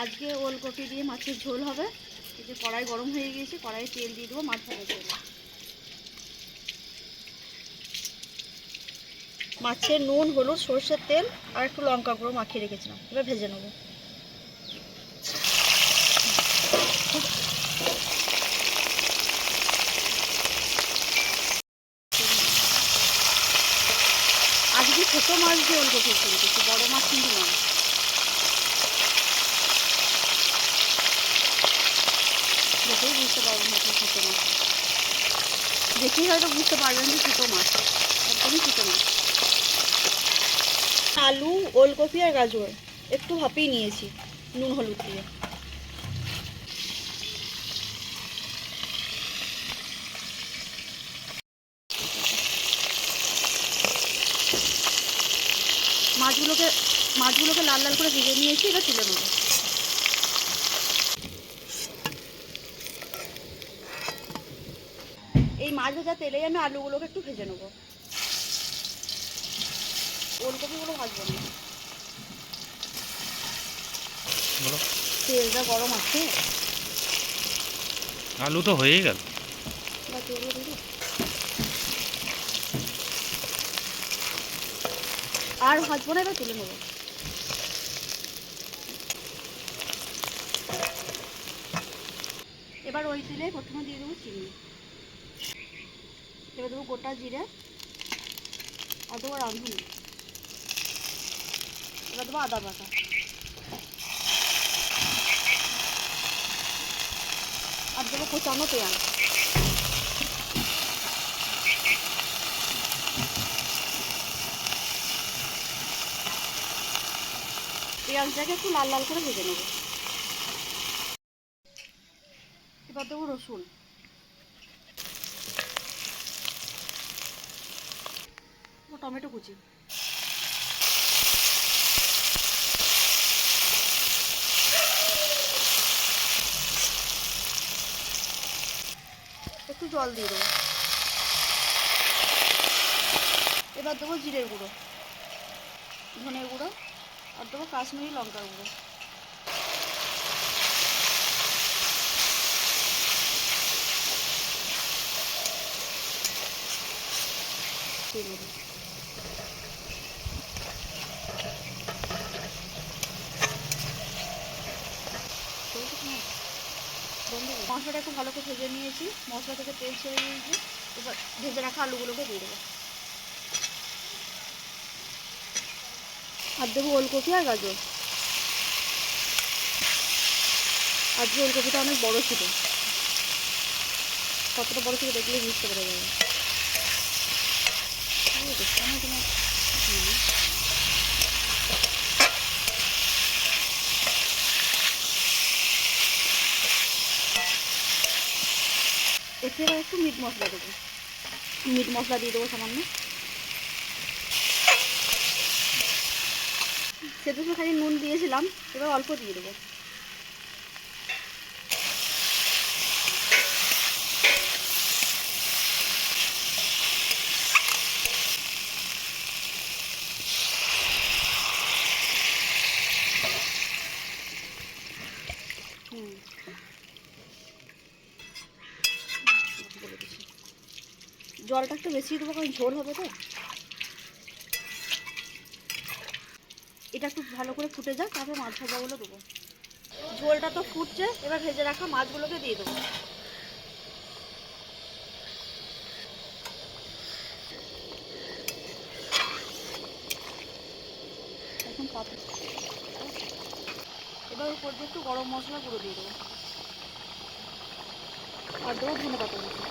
আজকে ওলকপি দিয়ে মাছের ঝোল হবে। এই যে কড়াই গরম হয়ে গিয়েছে, কড়াইয়ে তেল দিয়ে দেবো, মাছ ভাজা তেল। মাছে নুন, হলুদ, সরষের তেল আর একটু লঙ্কা গুঁড়ো মাখিয়ে রেখেছিলাম, এবার ভেজে নেব। আজকে ছোটো মাছ দিয়ে ওলকপি করে দিচ্ছি, বড়ো মাছ কিন্তু নয়। দেখেই বুঝতে পারবেন হয়তো ছোটো মাছ, দেখেই হয়তো বুঝতে পারবেন যে ছোটো মাছ, একদমই ছোটো মাছ। আলু, ওলকপি আর গাজর একটু ভাপিয়ে নিয়েছি নুন হলুদ দিয়ে। মাছগুলোকে লাল লাল করে ভেজে নিয়েছি, এবার তুলে নেব। এই মাছ ভাজা তেলেই আমি আলুগুলোকে একটু ভেজে নেব, ওলকপিগুলো ভাজবো না। তেলটা গরম আছে, আলু তো হয়েই গেল। আর ভাজবো না, এবার তুলে নেবো। এবার ওই তেলে প্রথমে দিয়ে দেবো চিনি, এবার দেবো গোটা জিরে আর দেবো রাঁধুনি, এবার দেবো আদা বাটা, আর দেবো কোচানো পেঁয়াজ। পেঁয়াজটাকে একটু লাল লাল করে ভেজে নেব। এবার দেবো রসুন, টমেটো কুচি, একটু জল দিয়ে দেবো। এবার দেবো জিরের গুঁড়ো, ধনের গুঁড়ো আর দেবো কাশ্মীরি লঙ্কার গুঁড়ো। মশলাটা একটু ভালো করে ভেজে নিয়েছি, মশলা থেকে তেল ছেড়ে দিয়েছি, এবার ভেজে রাখা আলুগুলোকে দিয়ে দেবো। আর দেবো ওলকপি আর গাজর। আজকে ওলকপিটা অনেক বড় ছিল, কতটা বড় ছিল দেখলে বুঝতে পারা যাবে। এতে এবার একটু মিট মশলা দেবো, মিট মশলা দিয়ে দেবো সামান্য। সেদ্ধ খালি নুন দিয়েছিলাম, এবার অল্প দিয়ে দেবো। জলটা একটু বেশি দেবো, কারণ ঝোল হবে তো। এটা একটু ভালো করে ফুটে যাক, তারপর মাছ ভাজাগুলো দেবো। ঝোলটা তো ফুটছে, এবার ভেজে রাখা মাছগুলোকে দিয়ে দেবো। এখন এবার উপর দিয়ে একটু গরম মশলা গুঁড়ো দিয়ে দেবো, আর দেবো ধনে পাতা কুচি।